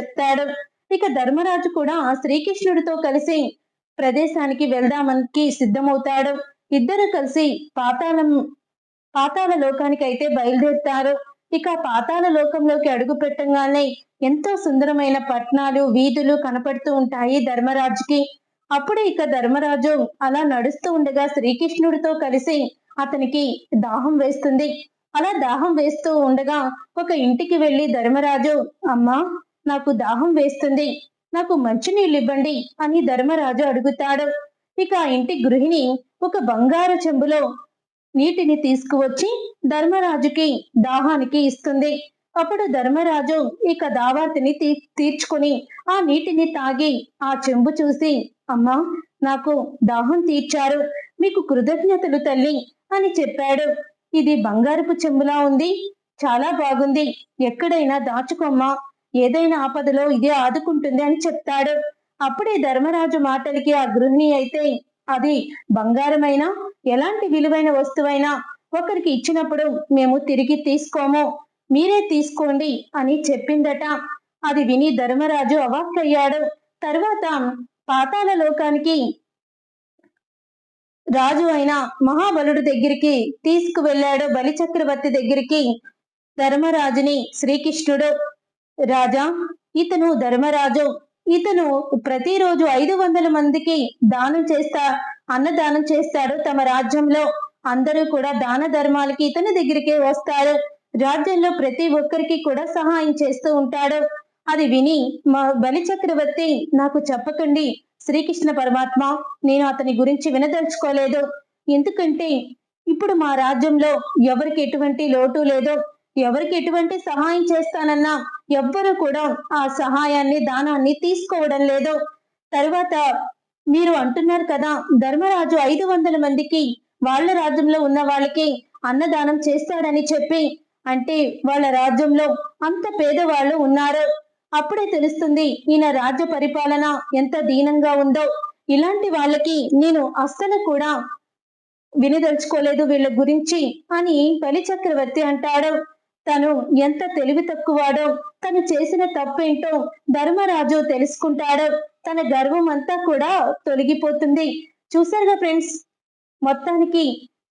చెప్తాడు. ఇక ధర్మరాజు కూడా శ్రీకృష్ణుడితో కలిసి ప్రదేశానికి వెళ్దామని సిద్ధమవుతాడు. ఇద్దరు కలిసి పాతాళ లోకానికి అయితే బయలుదేరుతారు. ఇక పాతాళ లోకంలోకి అడుగు పెట్టగానే ఎంతో సుందరమైన పట్టణాలు, వీధులు కనపడుతూ ఉంటాయి ధర్మరాజుకి. అప్పుడే ఇక ధర్మరాజు అలా నడుస్తూ ఉండగా శ్రీకృష్ణుడితో కలిసి అతనికి దాహం వేస్తుంది. అలా దాహం వేస్తూ ఉండగా ఒక ఇంటికి వెళ్లి ధర్మరాజు, అమ్మా నాకు దాహం వేస్తుంది, నాకు మంచినీళ్ళు ఇవ్వండి అని ధర్మరాజు అడుగుతాడు. ఇక ఆ ఇంటి గృహిణి ఒక బంగారు చెంబులో నీటిని తీసుకువచ్చి ధర్మరాజుకి దాహానికి ఇస్తుంది. అప్పుడు ధర్మరాజు ఇక దావాతిని తీర్చుకొని ఆ నీటిని తాగి ఆ చెంబు చూసి, అమ్మా నాకు దాహం తీర్చారు, మీకు కృతజ్ఞతలు తల్లి అని చెప్పాడు. ఇది బంగారపు చెంబులా ఉంది, చాలా బాగుంది, ఎక్కడైనా దాచుకోమ్మా, ఏదైనా ఆపదలో ఇదే ఆదుకుంటుంది అని చెప్తాడు. అప్పుడే ధర్మరాజు మాటలకి ఆ గృహిణి అయితే, అది బంగారమైనా ఎలాంటి విలువైన వస్తువైనా ఒకరికి ఇచ్చినప్పుడు మేము తిరిగి తీసుకోము, మీరే తీసుకోండి అని చెప్పిందట. అది విని ధర్మరాజు అవాక్కయ్యాడు. తర్వాత పాతాళ లోకానికి రాజు అయిన మహాబలుడి దగ్గరికి తీసుకువెళ్ళాడు. బలి చక్రవర్తి దగ్గరికి ధర్మరాజుని శ్రీకృష్ణుడు, రాజా ఇతను ధర్మరాజు, ఇతను ప్రతిరోజు 500 మందికి అన్నదానం చేస్తాడు. తమ రాజ్యంలో అందరూ కూడా దాన ధర్మాలకి ఇతని దగ్గరికి వస్తారు. రాజ్యంలో ప్రతి ఒక్కరికి కూడా సహాయం చేస్తూ ఉంటాడు. అది విని మా బలి చక్రవర్తి, నాకు చెప్పకండి శ్రీకృష్ణ పరమాత్మ, నేను అతని గురించి వినదలుచుకోలేదు, ఎందుకంటే ఇప్పుడు మా రాజ్యంలో ఎవరికి ఎటువంటి లోటు లేదు, ఎవరికి ఎటువంటి సహాయం చేస్తానన్నా ఎవ్వరూ కూడా ఆ సహాయాన్ని దానాన్ని తీసుకోవడం లేదు. తర్వాత మీరు అంటున్నారు కదా ధర్మరాజు 500 మందికి వాళ్ళ రాజ్యంలో ఉన్న వాళ్ళకి అన్నదానం చేస్తాడని చెప్పి, అంటే వాళ్ళ రాజ్యంలో అంత పేదవాళ్ళు ఉన్నారు. అప్పుడే తెలుస్తుంది ఈయన రాజ్య పరిపాలన ఎంత దీనంగా ఉందో. ఇలాంటి వాళ్ళకి నేను అస్సలు కూడా వినదలుచుకోలేదు వీళ్ళ గురించి అని బలి చక్రవర్తి అంటాడు. తను ఎంత తెలివి తక్కువాడో, తను చేసిన తప్పేంటో ధర్మరాజు తెలుసుకుంటాడు. తన గర్వం అంతా కూడా తొలగిపోతుంది. చూసారుగా ఫ్రెండ్స్, మొత్తానికి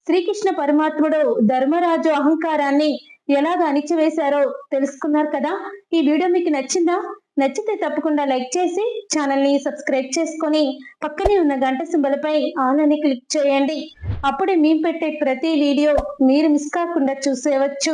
శ్రీకృష్ణ పరమాత్ముడు ధర్మరాజు అహంకారాన్ని ఎలాగ అణిచివేశారో తెలుసుకున్నారు కదా. ఈ వీడియో మీకు నచ్చిందా? నచ్చితే తప్పకుండా లైక్ చేసి ఛానల్ని సబ్స్క్రైబ్ చేసుకొని పక్కనే ఉన్న గంట సింబల్పై ఆల్ అని క్లిక్ చేయండి. అప్పుడే మేము పెట్టే ప్రతి వీడియో మీరు మిస్ కాకుండా చూసేయవచ్చు.